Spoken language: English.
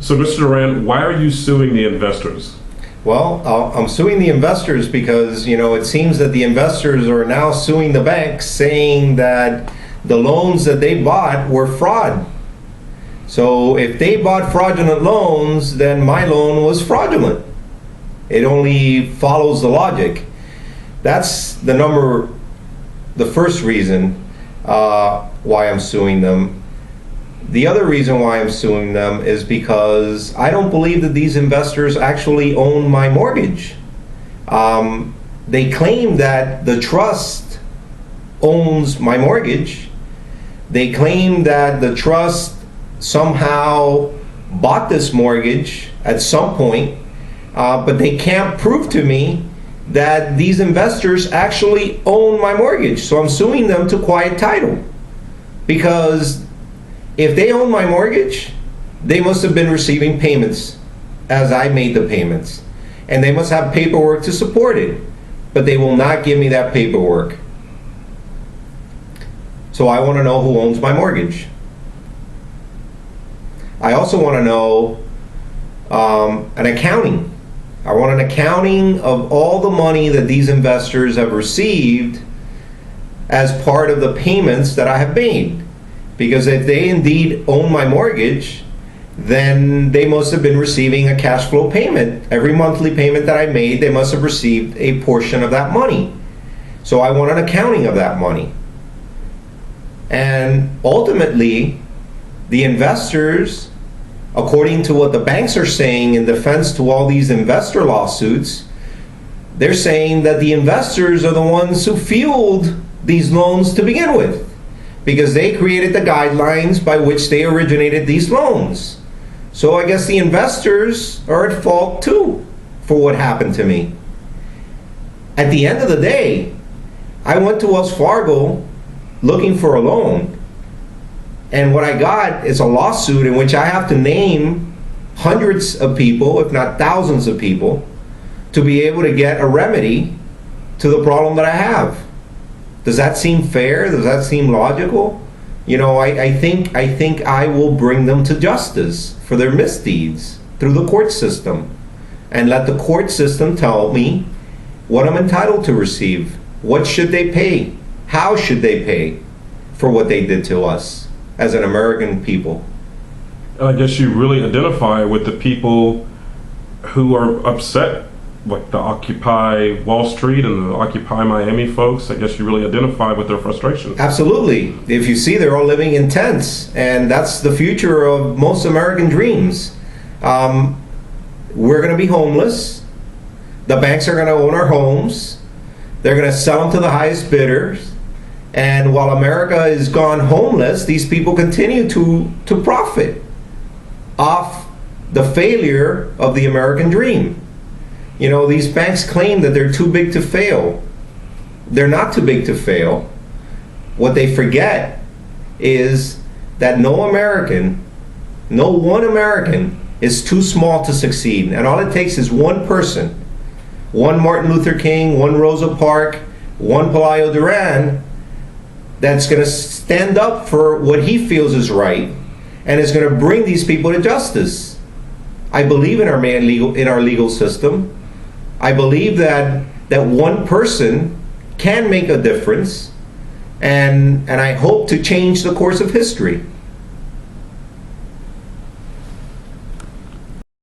So, Mr. Duran, why are you suing the investors? Well, I'm suing the investors because, it seems that the investors are now suing the banks, saying that the loans that they bought were fraud. So if they bought fraudulent loans, then my loan was fraudulent. It only follows the logic. That's the first reason why I'm suing them. The other reason why I'm suing them is because I don't believe that these investors actually own my mortgage. They claim that the trust owns my mortgage. They claim that the trust somehow bought this mortgage at some point, but they can't prove to me that these investors actually own my mortgage. So I'm suing them to quiet title, because if they own my mortgage, they must have been receiving payments as I made the payments. And they must have paperwork to support it. But they will not give me that paperwork. So I want to know who owns my mortgage. I also want to know an accounting. I want an accounting of all the money that these investors have received as part of the payments that I have made. Because if they indeed own my mortgage, then they must have been receiving a cash flow payment. Every monthly payment that I made, they must have received a portion of that money. So I want an accounting of that money. And ultimately, the investors, according to what the banks are saying in defense to all these investor lawsuits, they're saying that the investors are the ones who fueled these loans to begin with, because they created the guidelines by which they originated these loans. So I guess the investors are at fault too for what happened to me. At the end of the day, I went to Wells Fargo looking for a loan, and what I got is a lawsuit in which I have to name hundreds of people, if not thousands of people, to be able to get a remedy to the problem that I have. Does that seem fair? Does that seem logical? I think I will bring them to justice for their misdeeds through the court system, and let the court system tell me what I'm entitled to receive. What should they pay? How should they pay for what they did to us as an American people? I guess you really identify with the people who are upset, like the Occupy Wall Street and the Occupy Miami folks. I guess you really identify with their frustration. Absolutely. If you see, they're all living in tents, and that's the future of most American dreams. We're going to be homeless. The banks are going to own our homes. They're going to sell them to the highest bidders. And while America is gone homeless, these people continue to profit off the failure of the American dream. These banks claim that they're too big to fail. They're not too big to fail. What they forget is that no one American is too small to succeed. And all it takes is one person, one Martin Luther King, one Rosa Parks, one Pelayo Duran, that's going to stand up for what he feels is right, and is going to bring these people to justice. I believe in our legal system. I believe that one person can make a difference, and I hope to change the course of history.